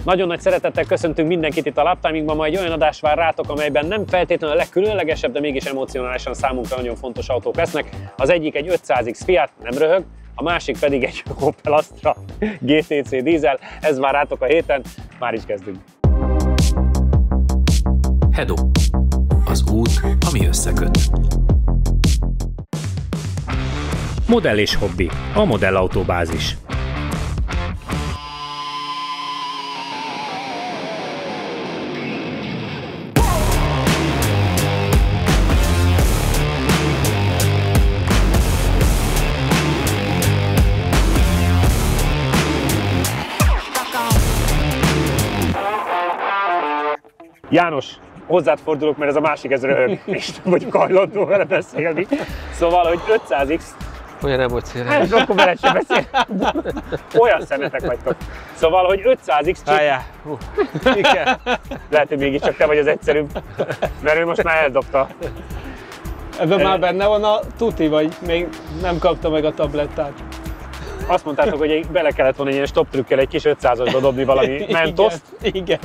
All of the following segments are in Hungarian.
Nagyon nagy szeretettel köszöntünk mindenkit itt a Laptimingban, ma egy olyan adás vár rátok, amelyben nem feltétlenül a legkülönlegesebb, de mégis emocionálisan számunkra nagyon fontos autók lesznek. Az egyik egy 500X Fiat, nem röhög, a másik pedig egy Opel Astra GTC dízel. Ez vár rátok a héten, már is kezdünk. Hedo. Az út, ami összeköt. Modell és hobbi. A modellautóbázis. János, hozzád fordulok, mert ez a másik ez röhög, és nem vagyok hajlandó vele beszélni. Szóval, hogy 500X... Olyan emocionális. Hát, akkor veled sem beszél. Olyan szemetek vagytok. Szóval, hogy 500X Igen. Lehet, hogy mégiscsak te vagy az egyszerűbb, mert ő most már eldobta. Ebben már benne van a tuti, vagy még nem kapta meg a tablettát? Azt mondtátok, hogy bele kellett volna egy ilyen stop trükkel egy kis 500-asba dobni valami mentoszt. Igen.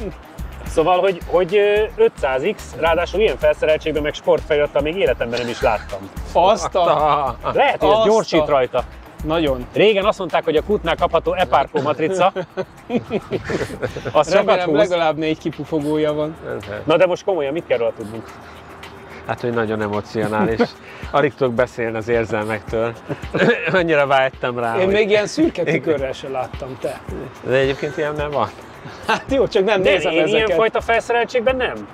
Szóval, hogy 500X, ráadásul ilyen felszereltségben meg sportfelirattal még életemben nem is láttam. Lehet, hogy ez gyorsít rajta. Nagyon. Régen azt mondták, hogy a Qutnál kapható e-parco matrica. Az remélem legalább 4 kipufogója van. Na de most komolyan, mit kell róla tudnunk? Hát, hogy nagyon emocionális. Alig tudok beszélni az érzelmektől. Annyira vágytam rá. Én még ilyen szürke tükörrel se láttam, te. De egyébként ilyen nem van. Hát jó, csak nem de nézem ezeket. Ilyenfajta felszereltségben nem.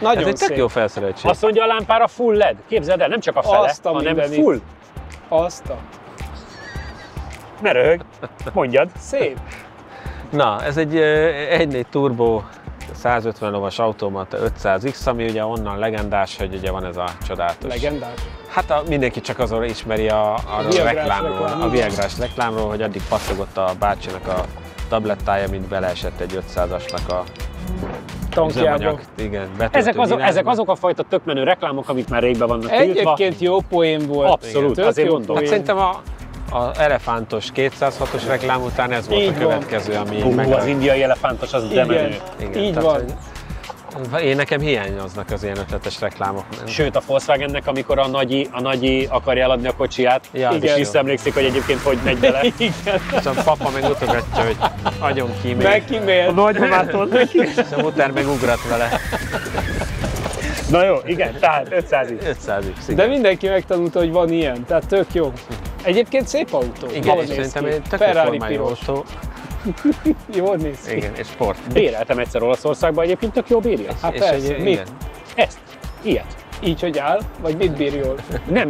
Nagyon ez egy tök jó felszereltség. Azt mondja a lámpára full LED. Képzeld el, nem csak a fele, hanem full. Ne röhög, mondjad. Szép. Na, ez egy 1.4 turbo 150 lovas automata 500X, ami ugye onnan legendás, hogy ugye van ez a csodálatos. Legendás? Hát mindenki csak azon ismeri a reklámról, a Viagrás reklámról, hogy addig passzogott a bácsinak a tablettája, mint beleesett egy 500-asnak a tankjába. Igen, ezek azok a fajta tök menő reklámok, amik már régben vannak tiltva. Egyébként jó poén volt. Abszolút, azért mondom. Hát szerintem az elefántos 206-os reklám után ez volt a következő, ami az indiai elefántos, az de menő. Igen, így van. Én nekem hiányoznak az ilyen ötletes reklámok. Sőt, a Volkswagennek, amikor a nagyi akarja eladni a kocsiját, és visszaemlékszik, hogy egyébként hogy megy bele. Igen. És a papa megmutogatja, hogy agyon kímél. Megkímél. A nagymamától megkímél. És a muter megugrat vele. Na jó, igen, tehát 500X. De mindenki megtanulta, hogy van ilyen, tehát tök jó. Egyébként szép autó. Igen, és szerintem egy tök jó formájú autó. Jól néz ki. Igen, és sport. Béreltem egyszer Olaszországban, egyébként tök jó bírja. Hát persze, mit? Ezt, ilyet. Így, hogy áll, vagy mit bír jól? Nem,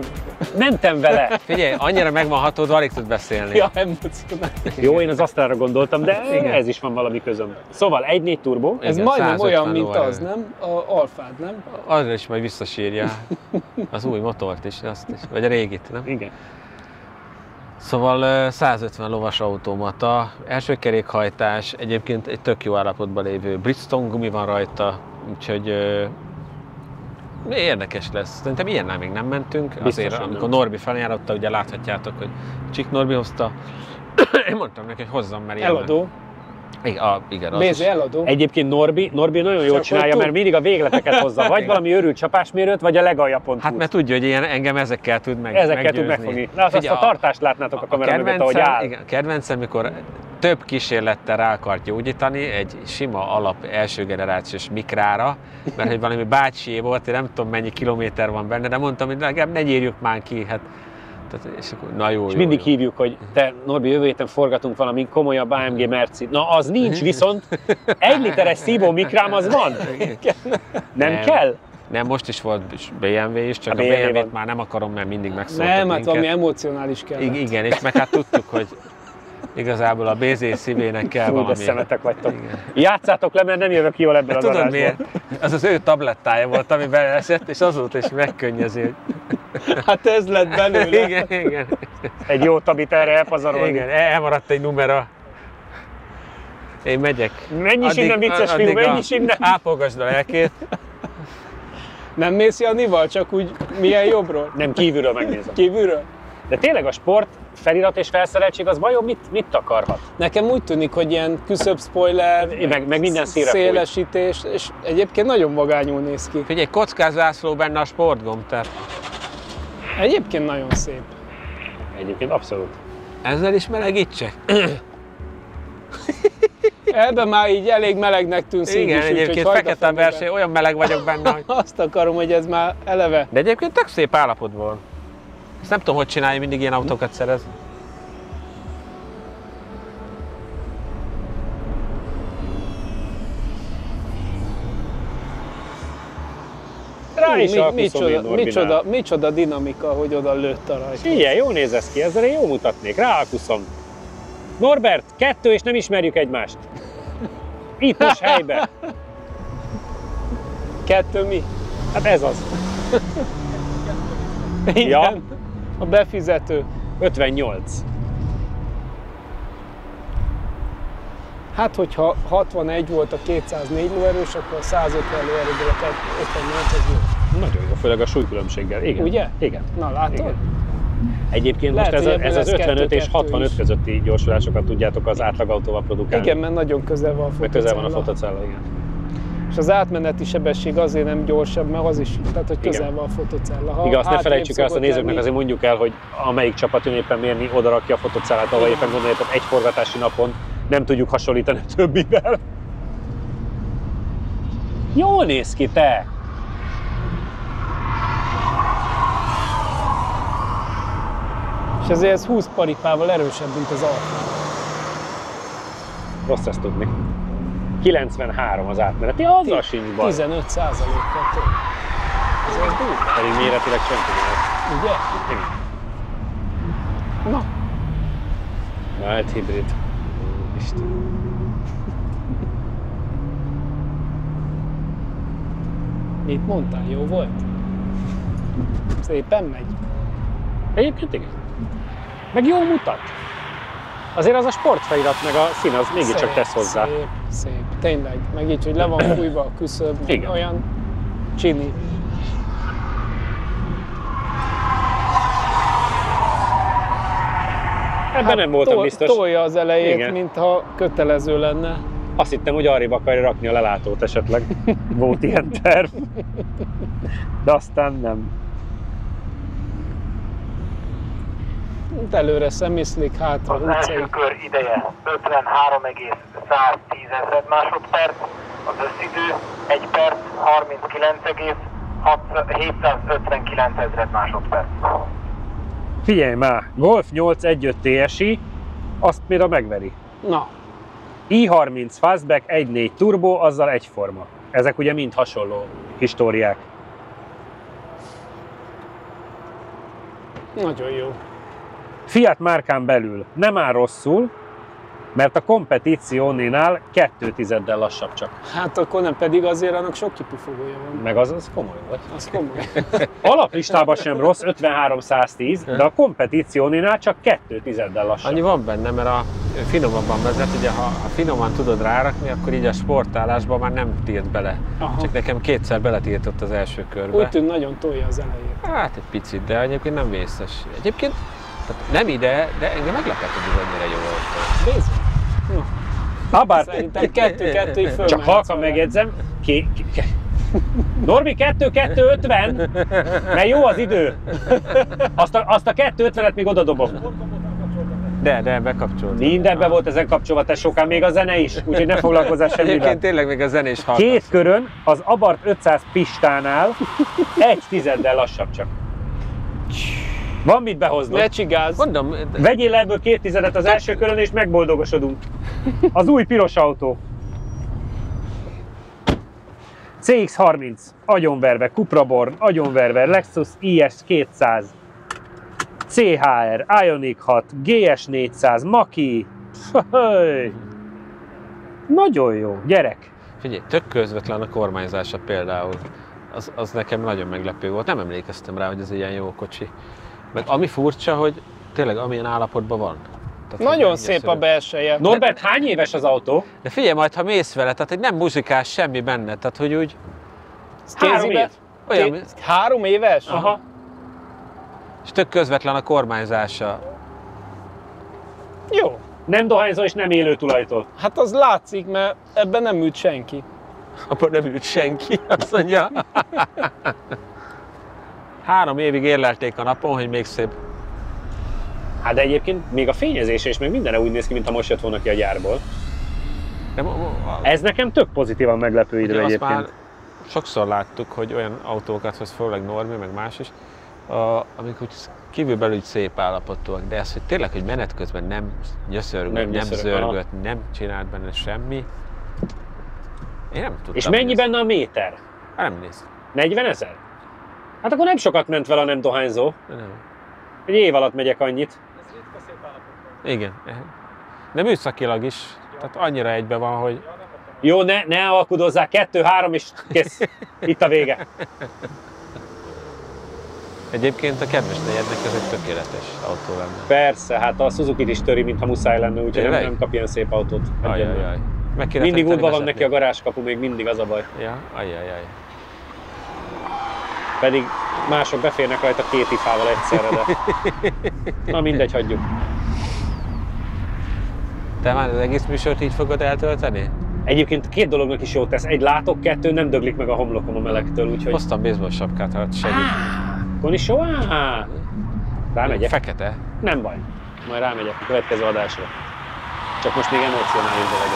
mentem vele. Figyelj, annyira meg van hatódva, alig tud beszélni. Ja, emocionális. Jó, én az Astrára gondoltam, de ez is van valami közöm. Szóval 1.4 turbo. Ez igen, majdnem olyan, mint lóerő. Az, nem? A Alfád, nem? Arra is majd visszasírja. Az új motort is, azt is. Vagy a régit, nem? Igen. Szóval 150 lovas automata, első kerékhajtás, egyébként egy tök jó állapotban lévő Bridgestone gumi van rajta, úgyhogy érdekes lesz. Szerintem ilyennel még nem mentünk. Biztos, azért, amikor nem. Norbi feljárotta, ugye láthatjátok, hogy Csik Norbi hozta. Én mondtam neki, hogy hozzam, mert ilyen. Eladó. Igen, az BZ is. eladó. Egyébként Norbi nagyon jól csinálja, mert mindig a végleteket hozza. Vagy valami őrült csapásmérőt, vagy a legalja pont. Hát mert tudja, hogy engem ezekkel tud Ezekkel tud megfogni. De azt a tartást látnátok a kamera mögött, ahogy áll. Igen, a kedvencem, mikor több kísérlettel rá akart gyógyítani egy sima alap első generációs mikrára, mert hogy valami bácsié volt, én nem tudom mennyi kilométer van benne, de mondtam, hogy legalább ne gyírjuk már ki. Hát, és akkor, na jó, és mindig hívjuk, hogy te Norbi, jövő héten forgatunk valami komolyabb AMG Merci. Na az nincs, viszont 1 literes szívó mikrám az van. Nem kell? Nem, most is volt BMW is, csak a BMW-t már nem akarom, mert mindig megszóltak Nem, minket. hát valami emocionális kellett. Igen, és meg hát tudtuk, hogy igazából a BZ szívének kell valami. De szemetek vagytok. Igen. Játszátok le, mert nem jövök jól ebből az adásból. Tudod miért? Az ő tablettája volt, ami beleesett, és azóta is megkönnyezi. Hát ez lett belőle. Igen. Egy jó tabit erre elpazarolni. Igen, elmaradt egy numera. Én megyek. Menj is innen, vicces fiú, menj is innen. Ápolgasd a lelkét. Nem mész Janival, csak úgy milyen jobbról? Nem, kívülről megnézem. Kívülről? De tényleg a sport felirat és felszereltség az vajon mit takarhat? Nekem úgy tűnik, hogy ilyen küszöbb spoiler, Meg minden színre szélesítés, és egyébként nagyon vagányul néz ki. Figyelj, kockázászló benne a sportgomb, tehát Egyébként nagyon szép. Egyébként abszolút. ezzel is melegítsek. Ebben már így elég melegnek tűnsz. Igen, egyébként fekete verseny, olyan meleg vagyok benne, hogy... Azt akarom, hogy ez már eleve. De egyébként tök szép állapotban. Ezt nem tudom, hogy csinálja, mindig ilyen autókat szerez. Rá is alkuszom én Norbinál. Micsoda dinamika, hogy oda lőtt a rajta. Figyelj, jó néz ez ki, ezzel én jó mutatnék, ráalkuszom. Norbert, 2 és nem ismerjük egymást. Itt most helybe. 2 mi? Hát ez az. Igen. Ja. A befizető. 58. Hát, hogyha 61 volt a 204 lóerős, akkor 150 lóerőből a 58 az jó. Nagyon jó, főleg a súlykülönbséggel. Igen. Ugye? Igen. Na, látod? Igen. Egyébként Lehet, most hogy ez ebből az lesz 55 és 2-2 65 is. közötti gyorsulásokat tudjátok az átlagautóval produkálni. Igen, mert nagyon közel van a Meg közel van a fotocella. fotocella, igen. És az átmeneti sebesség azért nem gyorsabb, mert az is, tehát hogy közel Igen. van a fotocella. Ha Igen, azt ne hátrébb felejtsük el, azt a szokott nézőknek lenni- azért mondjuk el, hogy amelyik csapat jön éppen mérni, oda rakja a fotocellát, ahol éppen gondoljátok egy forgatási napon nem tudjuk hasonlítani a többivel. Jól néz ki, te! És ezért ez 20 paripával erősebb, mint az Alfa. Rossz ezt tudni. 93 az átmeneti, azzal sincs baj. 15%-kal több. Ez durva, Pedig méretileg senki nem. ugye? Igen. Na, Mild hibrid. Isten. mit mondtál? Jó volt? Szépen megy. Egyébként igen. Meg jól mutat. Azért az a sportfelirat meg a szín az mégiscsak Szép, tesz hozzá. Szép, szép. Tényleg. Meg így, hogy le van fújva a küszöb. Igen. Olyan csini. Ebben nem voltam biztos. Tolja az elejét, Igen. mintha kötelező lenne. Azt hittem, hogy arrébb akarja rakni a lelátót esetleg. Volt ilyen terv. De aztán nem. Itt előre szemiszlik, hátra Az utcai. első kör ideje 53,110 másodperc, az összidő 1 perc 39,759 másodperc. Figyelj már, Golf 8 1.5 TSI, azt például megveri. Na, i30 Fastback 1.4 turbo, azzal egyforma. Ezek ugye mind hasonló históriák. nagyon jó. Fiat márkán belül nem áll rosszul, mert a Competizione-nál 2/10-del lassabb csak. Hát akkor nem, pedig azért annak sok kipufogója van. Meg az komoly volt. Az komoly. Alaplistában sem rossz, 53-110, de a Competizione-nál csak 2/10-del lassabb. Annyi van benne, mert a finomabban vezet, ugye ha finoman tudod rárakni, akkor így a sportálásban már nem tilt bele. Aha. Csak nekem 2-szer beletiltott az első körbe. Úgy tűnt, nagyon tolja az elejét. Hát egy picit, de egyébként nem vészes. Egyébként tehát nem ide, de engem meglepett, hogy ez annyira jó autó. Nézzük. Habár, Szerintem 2-2-ig fölmehetsz. csak halkan megjegyzem, Norbi 2-2-50, mert jó az idő. Azt a 2-50-et még odadobom. De bekapcsolt. Mindenben volt ezen kapcsolva, tesókám, még a zene is, úgyhogy ne foglalkozzál semmivel. Egyébként tényleg még a zenés hallgat. Két körön az Abarth 500 pistánál 1/10-del lassabb csak. Van mit behoznod. Ne csigázz. Mondom, Vegyél le ebből 2/10 az első körön és megboldogosodunk. Az új piros autó. CX-30, agyonverve, Cupra Born, agyonverve, Lexus IS 200, CHR, Ioniq 6, GS 400, Maki. Nagyon jó, gyerek. figyelj, tök közvetlen a kormányzása például. Az nekem nagyon meglepő volt. Nem emlékeztem rá, hogy ez egy ilyen jó kocsi. Meg ami furcsa, hogy tényleg amilyen állapotban van. Tehát, Nagyon hogy szép a szörög. belseje. Norbert, hány éves az autó? De figyelj majd, ha mész vele, tehát hogy nem muzsikás semmi benne, tehát hogy úgy Kézibe? olyan, 3 éves? Aha. és tök közvetlen a kormányzása. Jó. Nem dohányzol és nem élő tulajtól. Hát az látszik, mert ebben nem ült senki. Abban nem ült senki, azt mondja. 3 évig érlelték a napon, hogy még szép. Hát de egyébként még a fényezése és meg mindenre úgy néz ki, mintha most jött volna ki a gyárból. De Ez nekem tök pozitívan meglepő idő azt egyébként. már sokszor láttuk, hogy olyan autókat hoz, főleg Normi, meg más is, amik úgy kívülbelül úgy szép állapotúak, de ez, hogy tényleg, hogy menet közben nem nyöszörgött, nem zörgött, nem csinált benne semmi. Én nem tudtam. És mennyi benne a méter? Hát nem néz. 40 000? Hát akkor nem sokat ment vele a nem dohányzó. Nem. Egy év alatt megyek annyit. Igen. De műszakilag is. Tehát annyira egybe van, hogy... Jó, ne alkudozzál, 2-3 és kész. Itt a vége. Egyébként a kedves negyednek ez egy tökéletes autó lenne. Persze, hát a Suzuki-t is töri, mintha muszáj lenne, úgyhogy nem kap ilyen szép autót. Ajajaj. Mindig útban van neki a garázskapu, még mindig az a baj. Ja, ajajaj. Pedig mások beférnek rajta 2 ifával egyszerre, de... Na mindegy, hagyjuk. Te már az egész műsort így fogod eltölteni? Egyébként 2 dolognak is jót tesz. 1 látok, 2 nem döglik meg a homlokom a melegtől, úgyhogy... Hoztam baseball sapkát, hát segít. Akkor is jó? Rámegyek? Fekete. Nem baj. Majd rámegyek a következő adásra. Csak most még emocionális dolog.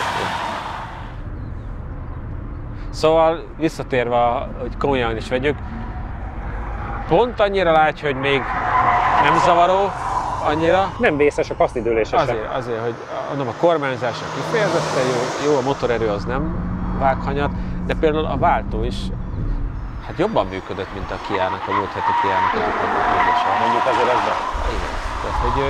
Szóval visszatérve, hogy komolyan is vegyük, pont annyira látj, hogy még nem zavaró, annyira. Nem vészes a kasznidőlése sem. Azért, hogy mondom, a kormányzása kifejezetten jó, a motorerő az nem vág hanyat, de például a váltó is hát jobban működött, mint a Kia-nak, a múlt heti Kia-nak a Mondjuk azért ez be. Igen. Tehát, hogy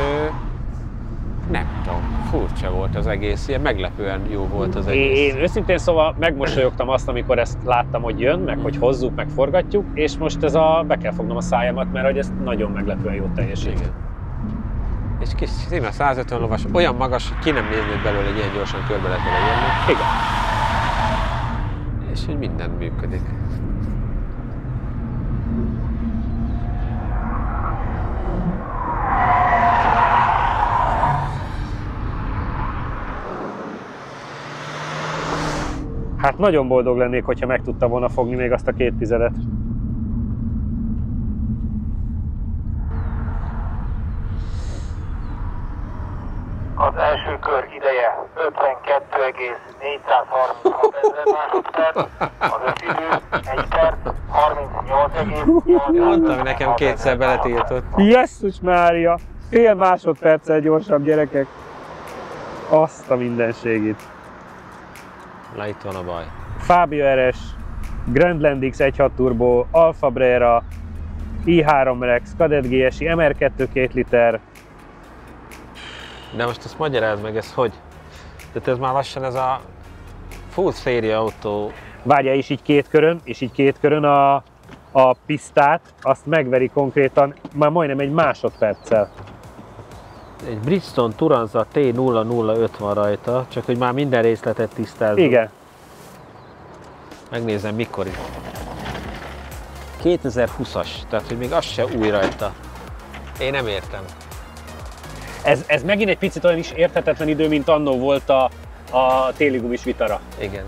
nem tudom, furcsa volt az egész, ilyen meglepően jó volt az egész. Én őszintén szóval megmosolyogtam azt, amikor ezt láttam, hogy jön, meg hogy hozzuk, meg forgatjuk, és most be kell fognom a szájamat, mert hogy ez nagyon meglepően jó teljesít. Igen. És kis szíme 150 lovas, olyan magas, hogy ki nem néznéd belőle, hogy ilyen gyorsan körbe lehet vele jönni. Igen. És hogy minden működik. Hát nagyon boldog lennék, hogyha meg tudta volna fogni még azt a 2 tizedet. Az első kör ideje 52,436 ezer másodperc, az összidő 1 perc 38,8. Mondtam, nekem 2-szer beletiltott. Jesszus Mária! Fél másodperccel gyorsabb, gyerekek. Azt a mindenségét. Na, itt van a baj. Fabio RS, Grandland X 1.6 Turbo, Alfa Brera, i3 Rex, Kadett GSI, MR2 2 liter. De most ezt magyarázd meg, ez hogy? Tehát ez már lassan ez a full széria autó. Várja, és így 2 körön, és így 2 körön a pisztát, azt megveri konkrétan már majdnem egy másodperccel. Egy Bridgestone Turanza T005 van rajta, csak hogy már minden részletet tisztázzuk. Igen. Megnézem mikor is. 2020-as, tehát hogy még az se új rajta. Én nem értem. Ez megint egy picit olyan is érthetetlen idő, mint annó volt a téli gumis Vitara. Igen.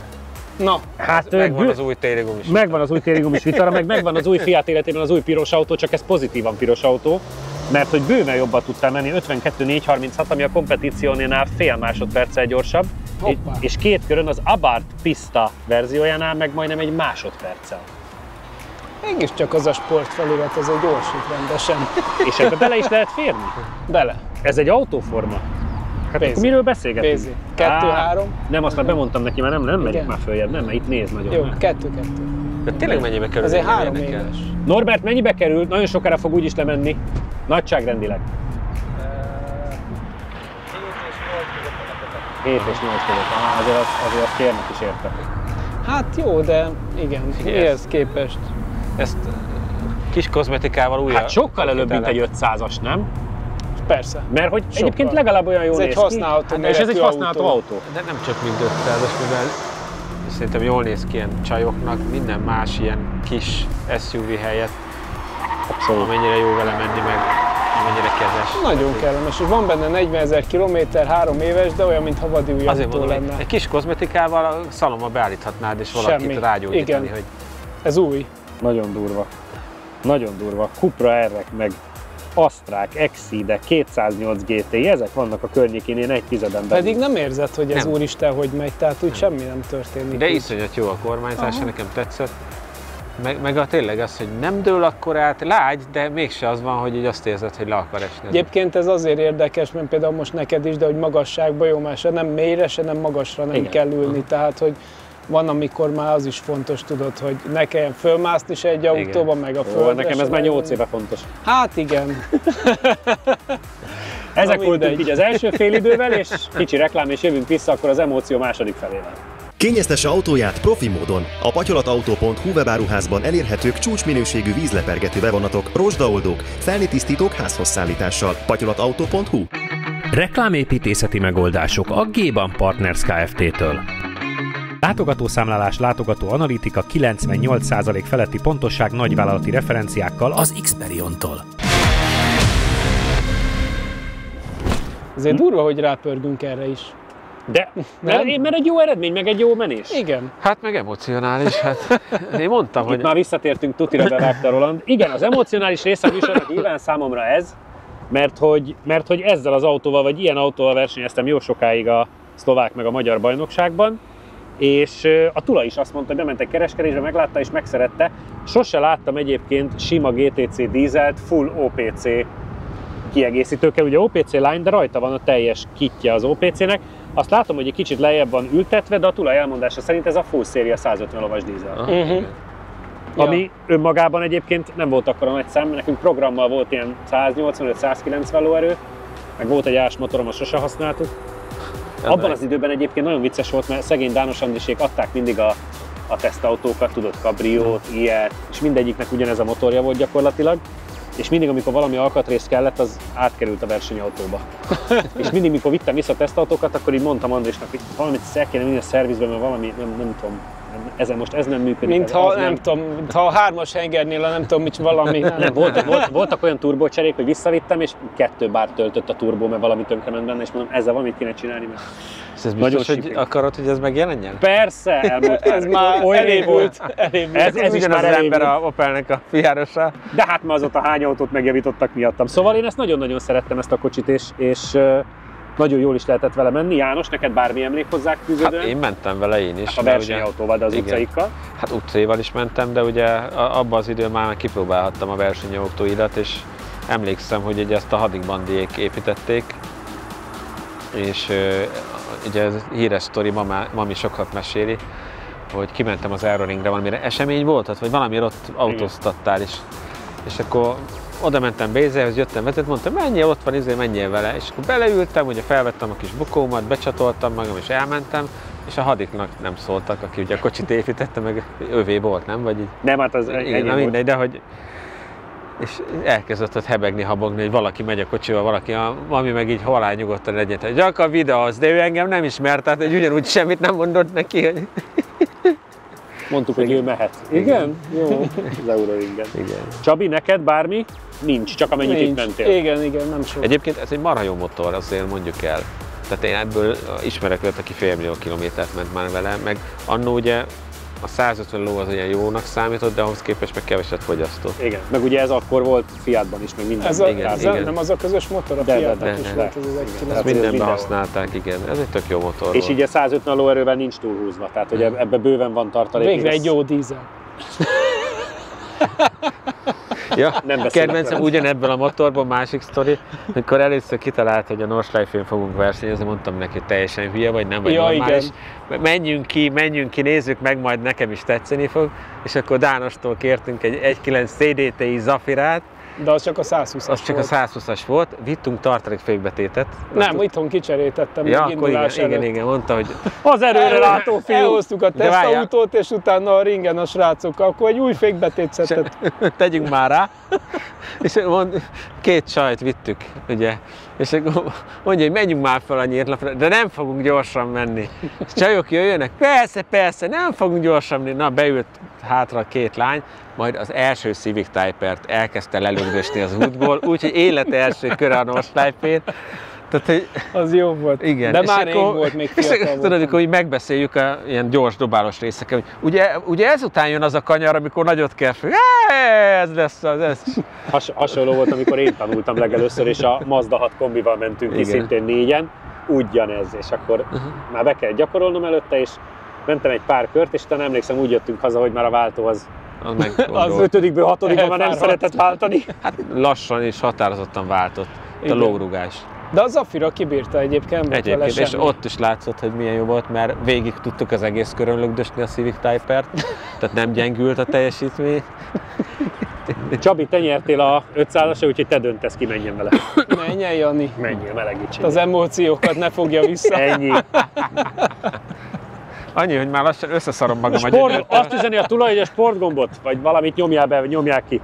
Na, Hát Megvan az új téli gumis. megvan az új téli gumis Vitara, meg megvan az új Fiat életében az új piros autó, csak ez pozitívan piros autó, mert hogy bőven jobban tudtál menni, 52.436, ami a kompetíciónénál fél másodperccel gyorsabb, Hoppá. és 2 körön az Abarth Pista verziójánál meg majdnem egy másodperccel. mégiscsak az a sportfelület, ez egy gyorsít rendesen. És ebbe bele is lehet férni? Bele. Ez egy autóforma. Hát akkor miről beszélgetünk? Bézi. 2-3. Nem, azt már bemondtam neki, mert nem megyek Igen. már följebb, nem, mert itt néz nagyon. Jó, már. 2-2. De tényleg mennyibe kerül? Azért engem 3 érdekel. éves. Norbert mennyibe kerül? Nagyon sokára fog úgyis lemenni. Nagyságrendileg. 7 és 8 között. Azért azt kérnek is érte. Hát jó, de igen, Figyelj, mihez képest? Ezt kis kozmetikával újra... Hát sokkal előbb, mint egy 500-as, nem? Persze. Mert hogy Sokkal. egyébként legalább olyan jól Ez néz egy ki. használható És ez egy méretű használható autó. De nem csak mind 500-as, mivel szerintem jól néz ki ilyen csajoknak, minden más ilyen kis SUV helyett. Abszolút. Mennyire jó vele menni meg. mennyire kezes. Nagyon kellemes, és van benne 40 000 kilométer, 3 éves, de olyan, mintha vadi új Azért autó mondom, lenne. egy kis kozmetikával a szalomba beállíthatnád, és valakit Semmi. rágyógyítani, Igen. hogy Ez új. Nagyon durva. Nagyon durva. Cupra R-ek, meg Astrák, Exide, 208 GTI, ezek vannak a környékén, én egy tizeden belül. Pedig nem érzed, hogy ez Nem. úristen, hogy megy, tehát úgy semmi nem történik. de úgy. iszonyat jó a kormányzása, nekem tetszett. Meg tényleg az, hogy nem dől akkor át, lágy, de mégse az van, hogy így azt érzed, hogy le akar esni. Egyébként ez azért érdekes, mert például most neked is, de hogy magasságban jó, már se nem mélyre, se nem magasra nem Igen. kell ülni, tehát hogy van, amikor már az is fontos, tudod, hogy ne kelljen fölmászni se egy autóba, meg a földre. Nekem se ez már 8 leülni. éve fontos. Hát igen. Ezek Na, voltunk mindegy. így az első félidővel, és kicsi reklám, és jövünk vissza akkor az emóció második felével. Kényeztesse autóját profi módon. A patyolatauto.hu webáruházban elérhetők csúcsminőségű vízlepergető bevonatok, rozsdaoldók, felnitisztítók házhoz szállítással. patyolatauto.hu. Reklámépítészeti megoldások a G-Ban Partners Kft-től. Látogatószámlálás, látogatóanalitika, 98% feletti pontosság nagyvállalati referenciákkal Az Xperion-tól. Azért durva, hogy rápörgünk erre is. De Nem? mert egy jó eredmény, meg egy jó menés. Igen. Hát meg emocionális, hát én mondtam, Itt hogy már visszatértünk, tutira bevágta Roland. Igen, az emocionális része a műsornak nyilván számomra ez, mert hogy ezzel az autóval, vagy ilyen autóval versenyeztem jó sokáig a szlovák meg a magyar bajnokságban, és a Tula is azt mondta, hogy bement egy kereskedésbe, meglátta és megszerette. Sose láttam egyébként sima GTC dízelt, full OPC kiegészítőkkel. Ugye OPC line, de rajta van a teljes kitje az OPC-nek. Azt látom, hogy egy kicsit lejjebb van ültetve, de a Tula elmondása szerint ez a full széria 150 lovas dízel. aha, Ami önmagában egyébként nem volt akkora nagy szám, nekünk programmal volt ilyen 185-190 lóerő, meg volt egy ás motorom, azt sose használtuk. Abban az időben egyébként nagyon vicces volt, mert szegény Dános Andrisék adták mindig a tesztautókat, tudod, kabriót, ilyet, és mindegyiknek ugyanez a motorja volt gyakorlatilag, és mindig, amikor valami alkatrész kellett, az átkerült a versenyautóba. És mindig, mikor vittem vissza a tesztautókat, akkor így mondtam Andrisnak, hogy valamit szel kéne vinni a szervizbe, mert valami, nem tudom, ez nem működik. Mintha, az nem tudom, ha a 3-as hengernél, nem tudom, mit valami. Nem, voltak olyan turbócserék, hogy visszavittem, és 2 bár töltött a turbó, mert valami tönkrement benne, és mondom, ezzel valamit kéne csinálni. Mert és ez nagyon biztos, hogy síplik. akarod, hogy ez megjelenjen? Persze, elmúlt Ez már olyan rég elévült. Ez is már az elég ember volt. a Opelnek a fiárosa. De hát már azóta hány autót megjavítottak miattam. Szóval én ezt nagyon-nagyon szerettem, ezt a kocsit, és nagyon jól is lehetett vele menni. János, neked bármi emlék hozzá Hát fűződően? én mentem vele én is. A mert versenyautóval, de az igen. utcaikkal. Hát utcaival is mentem, de ugye abban az időben már kipróbálhattam a versenyautóidat, és emlékszem, hogy ugye ezt a Hadik-bandiék építették, és ugye ez híres sztori, mami sokat meséli, hogy kimentem az Euroringre, valamire esemény volt, vagy valamiért ott autóztattál is. És akkor oda mentem Bézéhez, jöttem vezetni, mondtam, menjél, ott van, menjél vele. És akkor beleültem, ugye felvettem a kis bukómat, becsatoltam magam, és elmentem, és a Hadiknak nem szóltak, aki ugye a kocsit építette, meg övé volt, nem? Vagy így, Nem, hát az igen, ennyi na volt. mindegy, de hogy... És elkezdett ott hebegni, habogni, hogy valaki megy a kocsival, valaki, ami meg így halál nyugodtan legyen. Csak a videóz, de ő engem nem ismert, tehát hogy ugyanúgy semmit nem mondott neki, hogy... Mondtuk, hogy ő mehet. Igen? Jó. Az Euroringen. Igen. Csabi, neked bármi? Nincs, csak amennyit itt Nincs. mentél. Igen, nem sok. Egyébként ez egy marha jó motor, azért mondjuk el. Tehát én ebből ismerek olyat, aki 500 000 kilométert ment már vele, meg annó ugye a 150 ló az olyan jónak számított, de ahhoz képest meg keveset fogyasztott. Igen. Meg ugye ez akkor volt Fiatban is, meg minden. Ez, igen, ez nem az a közös motor, a De, Fiatnak de, is de. volt ez az Igen. 1.9. Ezt Hát mindenben mindenhol. használták, igen. Ez egy tök jó motor És volt. így a 150 lóerővel nincs túlhúzva, tehát hogy ebbe bőven van tartalék. Végre és egy jó dízel. Ja, Nem beszélek kedvencem veled. ugyanebből a motorból, másik sztori, amikor először kitalált, hogy a Nordschleife-n fogunk versenyezni, mondtam neki, hogy teljesen hülye vagy, nem vagy Ja, normális. Menjünk ki, nézzük meg, majd nekem is tetszeni fog. És akkor Dánostól kértünk egy 1.9 CDTI Zafirát, De az csak a 120-as az csak a volt. 120-as volt, vittünk tartalékfékbetétet. Nem, itthon kicseréltettem Ja, még akkor indulás igen, előtt. igen, mondta, hogy Az erőre látó fiú! Elhoztuk a De várjál. tesztautót, és utána a ringen a srácokkal, akkor egy új fékbetétszettet. tegyünk már rá. És két sajt vittük, ugye. És akkor mondja, hogy menjünk már fel a nyílt, de nem fogunk gyorsan menni. És csajok jöjjönek, persze, nem fogunk gyorsan menni. Na, beült hátra 2 lány, majd az első Civic Type-ert elkezdte lelögdösni az útból, úgyhogy élet első köre a Nordschleife-ét. Tehát, hogy Az jó volt. igen. De és már akkor, rég volt, még és fiatal tudod, voltam. amikor így megbeszéljük a ilyen gyors dobálós részeken, hogy ugye ezután jön az a kanyar, amikor nagyot kell fő. Ez lesz az, ez. Hasonló volt, amikor én tanultam legelőször, és a Mazda 6 kombival mentünk ki, Igen. szintén 4-en, ugyanez, és akkor már be kellett gyakorolnom előtte, és mentem egy pár kört, és utána emlékszem, úgy jöttünk haza, hogy már a váltó az Az 5-ből 6-ban már nem Elfáradt. szeretett váltani. Hát lassan és határozottan váltott a Igen. lógrugás. De a Zafira kibírta egyébként, nem volt vele Egyébként, és semmi. ott is látszott, hogy milyen jó volt, mert végig tudtuk az egész körön lögdösni a Civic Type-ert, tehát nem gyengült a teljesítmény. Csabi, te nyertél a 500-asra, úgyhogy te döntesz ki, menjen vele. Menjen, Jani. Menjél, melegítsél. Az emóciókat ne fogja vissza. Ennyi. Annyi, hogy már lassan összeszarom magam a Sport, gyönyörtől. azt üzeni a tulaj, hogy a sportgombot, vagy valamit nyomjál be, vagy nyomják ki.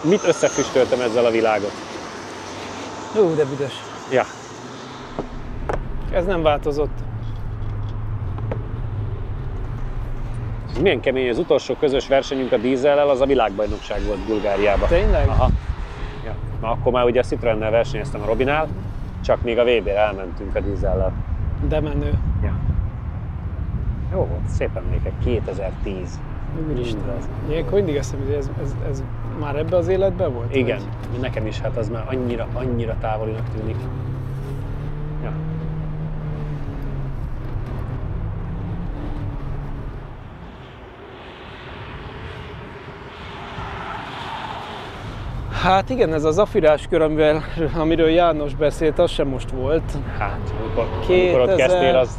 Mit összefüstöltem ezzel a világot? De büdös. Ja. Ez nem változott. Ez milyen kemény, az utolsó közös versenyünk a dízellel, az a világbajnokság volt Bulgáriában. Tényleg? Aha. Ja. Na, akkor már ugye a Citroennel versenyeztem a Robinál, csak még a VB-re elmentünk a dízellel. De menő. Ja. Jó volt, szép emlékek, 2010. Úristen. Ilyenkor mindig eszembe, hogy ez már ebbe az életben volt? Igen, nekem is, hát az már annyira távolinak tűnik. Ja. Hát igen, ez az Zafirás kör, amiről János beszélt, az sem most volt. Hát, amikor ott 2000 kezdtél, az...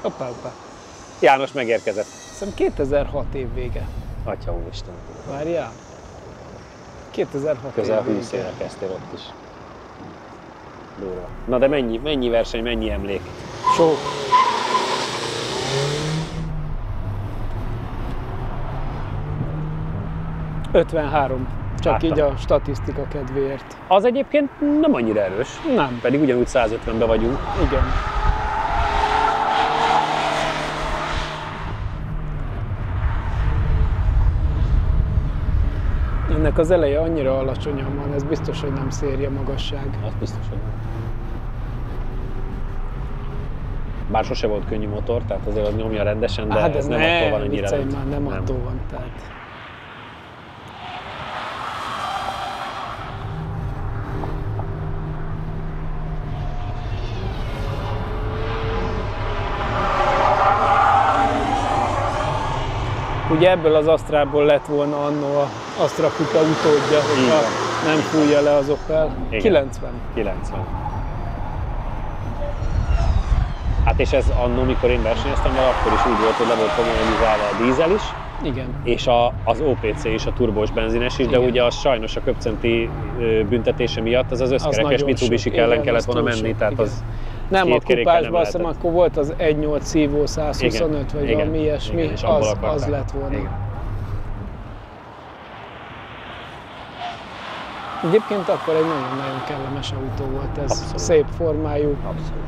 Hoppá. János megérkezett. Hiszem 2006 év vége. Atya úristen. Várjál. 2006 Közel év 20 vége. éve kezdtél ott is. Durva. Na de mennyi verseny, mennyi emlék? Sok. ...53. Csak Láttam. így a statisztika kedvéért. Az egyébként nem annyira erős. Nem. Pedig ugyanúgy 150-ben vagyunk. Igen. Ennek az eleje annyira alacsonyan van, ez biztos, hogy nem szérje magasság. Az biztos, hogy nem. Bár sose volt könnyű motor, tehát azért az nyomja rendesen, de Hát ez nem attól van annyira. viccelj már, nem attól van. Tehát. Ugye ebből az Astrából lett volna annó a Astra kupa utódja, hogyha nem fújja le az Opel. Igen. 90. 90. Hát és ez annó, mikor én versenyeztem vele, akkor is úgy volt, hogy le volt kommunalizálva a dízel is, Igen. és az OPC is, a turbós benzines is, de Igen. ugye az sajnos a köbcenti büntetése miatt az összkerekes nagyon Mitsubishi sok. ellen Igen, kellett az volna túl menni, sok, tehát igen. az Nem, két a kerékkel nem kupásban azt hiszem, lehetett. akkor volt az 1.8 szívó 125, Igen, vagy igen, valami ilyesmi, igen, és abból az akarták. lett volna. Igen. Egyébként akkor egy nagyon-nagyon kellemes autó volt ez, Abszolút. szép formájú. Abszolút.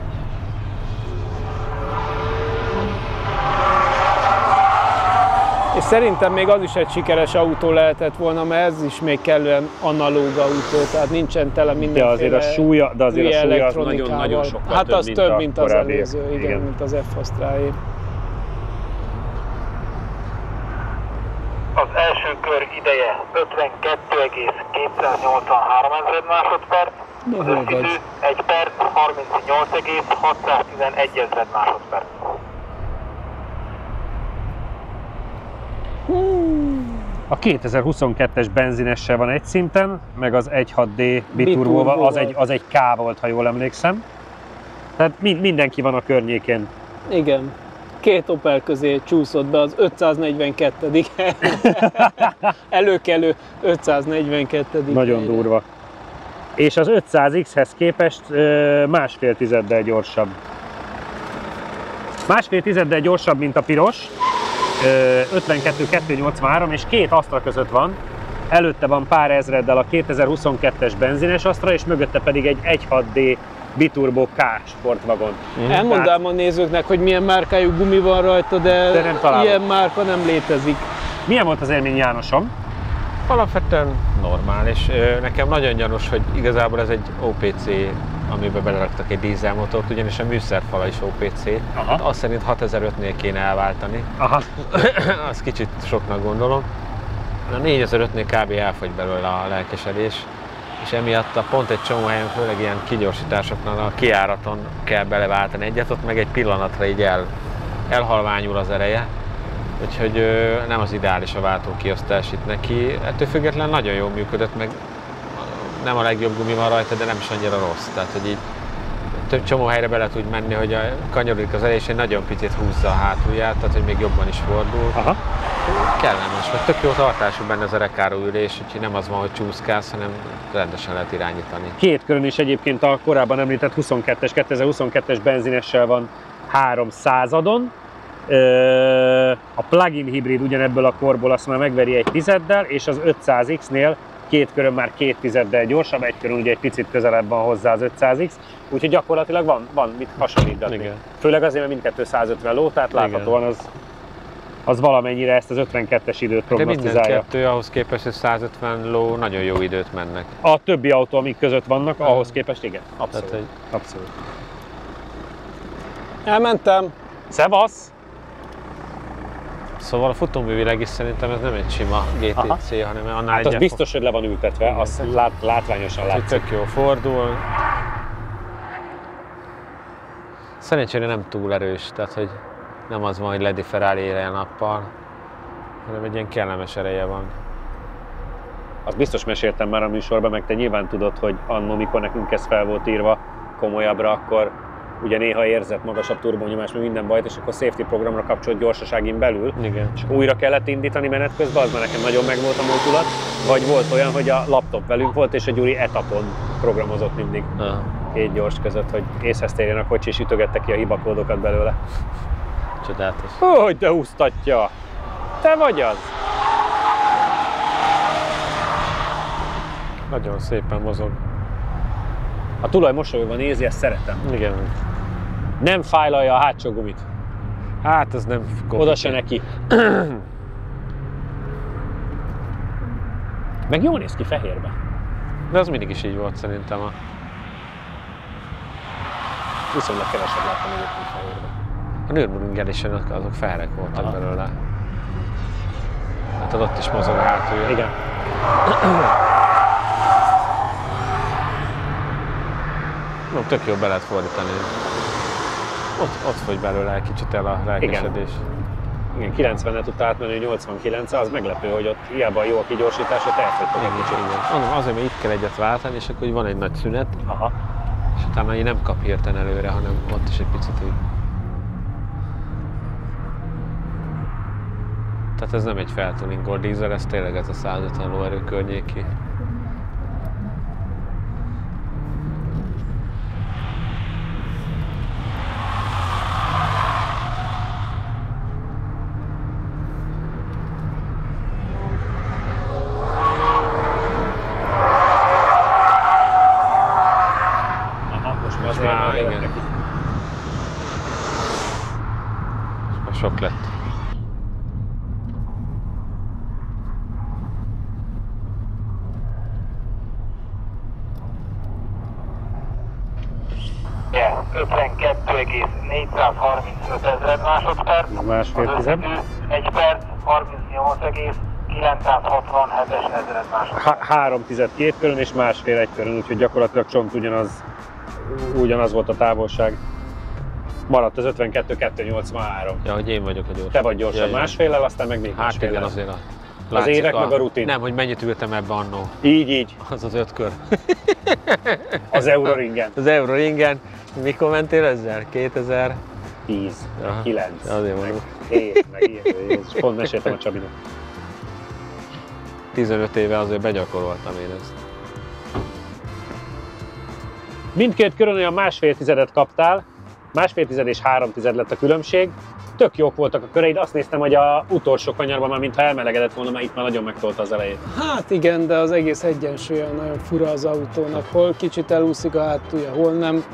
És szerintem még az is egy sikeres autó lehetett volna, mert ez is még kellően analóg autó, tehát nincsen tele De mindenféle azért a súlya, az hülye nagyon-nagyon elektronikával. sokkal Hát több, az mint több, a mint az korábbi. előző, igen, mint az F-Astraé. Az első kör ideje 52,283 ezred másodperc, Na, az hol összidő vagy? 1 perc 38,611 ezred másodperc. A 2022-es benzinessel van egy szinten, meg az 1.6D biturbóval, az egy K volt, ha jól emlékszem. Tehát mindenki van a környékén. Igen. Két Opel közé csúszott be az 542. Előkelő 542. Nagyon helyre. durva. És az 500X-hez képest másfél tizeddel gyorsabb. Másfél tizeddel gyorsabb, mint a piros. 52-283, és két Astra között van, Előtte van pár ezreddel a 2022-es benzines Astra, és mögötte pedig egy 1.6D biturbo K sportvagon. Elmondám a nézőknek, hogy milyen márkájú gumi van rajta, de nem találom. ilyen márka nem létezik. Milyen volt az élmény, Jánosom? Alapvetően normál, és nekem nagyon gyanús, hogy igazából ez egy OPC, amiben beleraktak egy dízelmotort, ugyanis a műszerfala is OPC. Hát azt szerint 6005-nél kéne elváltani. Aha. Azt kicsit soknak gondolom. A 4005-nél kb. Elfogy belőle a lelkesedés, és emiatt pont egy csomó helyen, főleg ilyen kigyorsításoknál a kijáraton kell beleváltani egyet, ott meg egy pillanatra így elhalványul az ereje. Úgyhogy nem az ideális a váltókiosztás itt neki. Ettől függetlenül nagyon jól működött, meg nem a legjobb gumi van rajta, de nem is annyira rossz. Tehát, hogy így több csomó helyre bele tud menni, hogy kanyarodik az ereje, és egy nagyon picit húzza a hátulját, tehát hogy még jobban is fordul. Aha. Kellemes, meg tök jó tartású benne ez a rekáró ülés, úgyhogy nem az van, hogy csúszkálsz, hanem rendesen lehet irányítani. Két körön is egyébként a korábban említett 2022-es benzinessel van 300-adon. A plug-in hibrid ugyanebből a korból azt már megveri egy tizeddel, és az 500X-nél két körön már két tizeddel gyorsabb, egy körön ugye egy picit közelebb van hozzá az 500X, úgyhogy gyakorlatilag van mit hasonlítani. Igen. Főleg azért, mert mindkettő 150 ló, tehát láthatóan az valamennyire ezt az 52-es időt De prognosztizálja. mindkettő ahhoz képest, hogy 150 ló nagyon jó időt mennek. A többi autó, amik között vannak, ahhoz képest igen, abszolút. Tehát, abszolút. Elmentem. Szevasz! Szóval a futóművileg is szerintem ez nem egy sima GTC, hanem annál Hát az biztos, hogy le van ültetve, azt látványosan látszik. Tök jó fordul. Szerencsére nem túl erős, tehát hogy nem az van, hogy ledifferál éjjel-nappal, hanem egy ilyen kellemes ereje van. Azt biztos meséltem már a műsorban, meg te nyilván tudod, hogy anno, mikor nekünk ez fel volt írva komolyabbra, akkor ugye néha érzett magasabb turbónyomás, meg minden bajt, és akkor safety programra kapcsolt gyorsaságin belül, Igen. és akkor újra kellett indítani menet közben, az már nekem nagyon megvolt a módulat, vagy volt olyan, hogy a laptop velünk volt, és a Gyuri etapon programozott mindig két gyors között, hogy észhez térjen a kocsi, és ütögette ki a hibakódokat belőle. Csodálatos. Hogy de húztatja! Te vagy az! Nagyon szépen mozog. A tulaj mosolyogva nézi, ezt szeretem. Igen. Nem fájlalja a hátsó gumit. Hát ez nem Oda se neki. Meg jól néz ki fehérbe. De az mindig is így volt szerintem. Viszonylag keveset láttam egyébként fehérbe. A Nürburgringen is azok feherek voltak belőle. Hát ott is mozog a hátulja. Igen. No, tök jó be lehet fordítani. Ott fogy belőle egy kicsit el a lelkesedés. Igen, 90-et tudta átmenni 89, az meglepő, hogy ott hiába jó a kigyorsítás, ott elfogytak egy kicsit. Mondom, azért, mert itt kell egyet váltani, és akkor van egy nagy szünet, Aha. és utána így nem kap hirtelen előre, hanem ott is egy picit így. Tehát ez nem egy feltuningolt dízel, ez tényleg ez a 150 lóerő környéki. Sok lett. Ja, 52,435 ezred másodperc. Másfél tized. 1 perc, 38,967 ezred másodperc. 3 tized két körön és másfél egy körön, úgyhogy gyakorlatilag csont ugyanaz volt a távolság. Maradt az 52-283. Ja, hogy én vagyok a gyors. Te vagy gyorsabb ja, másféllel, aztán meg még Hát másféllel. igen, azért az évek meg a rutin. Nem, hogy mennyit ültem ebbe annó. Így. Az az 5 kör. Az Euroringen. Az Euroringen. Mikor mentél ezzel? 2000? 10, Aha. 9, Azért meg mondom. 7, meg ilyen. És pont meséltem a Csabinak. 15 éve azért begyakoroltam én ezt. Mindkét körön olyan másfél tizedet kaptál, másfél tized és 3 tized lett a különbség, tök jók voltak a köreid, azt néztem, hogy a utolsó kanyarban már mintha elmelegedett volna, mert itt már nagyon megtolta az elejét. Hát igen, de az egész egyensúlya nagyon fura az autónak, hol kicsit elúszik a hátulja, hol nem.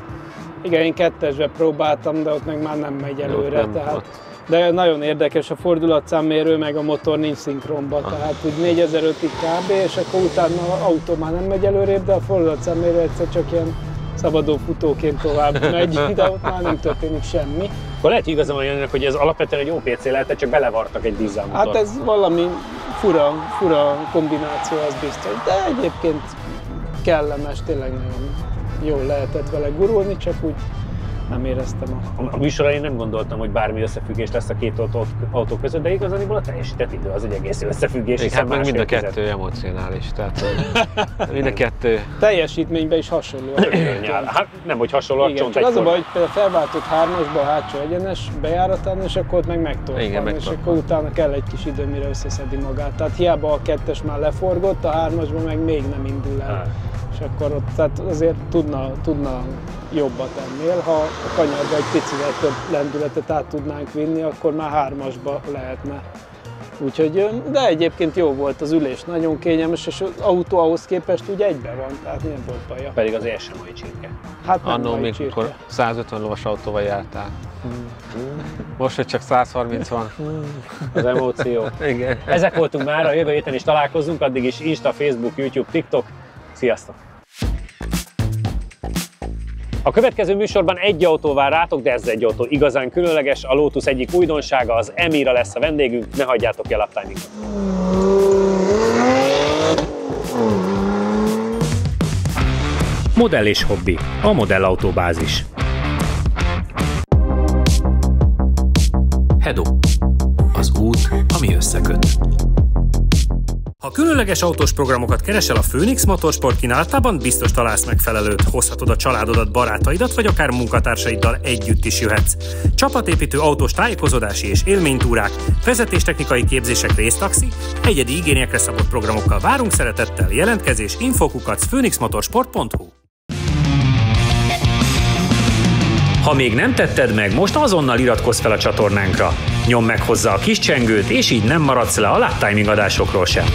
Igen, én kettesbe próbáltam, de ott meg már nem megy előre, de nagyon érdekes a fordulatszámmérő, meg a motor nincs szinkronba, tehát úgy 4005-ig kb, és akkor utána az autó már nem megy előrébb, de a fordulatszámmérő egyszer csak ilyen szabadó futóként tovább megy, de ott már nem történik semmi. Akkor lehet, hogy igazán van Janinak, hogy ez alapvetően egy OPC lehet, csak belevartak egy dízelmotort. Hát ez valami fura kombináció, az biztos, de egyébként kellemes, tényleg nagyon jól lehetett vele gurulni, csak úgy nem éreztem a műsorra én nem gondoltam, hogy bármi összefüggés lesz a két autó között, de igazából a teljesített idő az egy egész összefüggés. Hát meg mind a kettő emocionális, tehát mind a kettő. Teljesítményben is hasonló. Hát nem, hogy hasonló, a csont az a baj, hogy például felváltott 3-asba a hátsó egyenes bejáratán, és akkor ott meg megtorpan, és akkor utána kell egy kis idő, mire összeszedi magát. Tehát hiába a 2-es már leforgott, a 3-asban meg még nem indul el. És akkor ott tehát azért tudna jobbat ennél, ha a kanyarba egy picivel több lendületet át tudnánk vinni, akkor már 3-asba lehetne. Úgyhogy, de egyébként jó volt az ülés, nagyon kényelmes, és az autó ahhoz képest úgy egyben van, tehát nem volt baja. Pedig az sem mai csirke. Hát nem annó mai még csirke. akkor 150 lovas autóval jártál. Most, hogy csak 130 van. Az emóció. Igen. Ezek voltunk már, a jövő héten is találkozunk, addig is Insta, Facebook, YouTube, TikTok. Sziasztok! A következő műsorban egy autó vár rátok, de ez egy autó igazán különleges. A Lotus egyik újdonsága, az Emira lesz a vendégünk, ne hagyjátok ki a lap timingot. Modell és hobbi, a modellautóbázis. Hedo. Az út, ami összeköt. Ha különleges autós programokat keresel a Phoenix Motorsport kínálatában, biztos találsz megfelelőt. Hozhatod a családodat, barátaidat, vagy akár munkatársaiddal együtt is jöhetsz. Csapatépítő autós tájékozódási és élménytúrák, vezetéstechnikai képzések, résztaxi, egyedi igényekre szabott programokkal várunk szeretettel. Jelentkezés info@phoenixmotorsport.hu. Ha még nem tetted meg, most azonnal iratkozz fel a csatornánkra. Nyomd meg hozzá a kis csengőt, és így nem maradsz le a lap timing adásokról sem.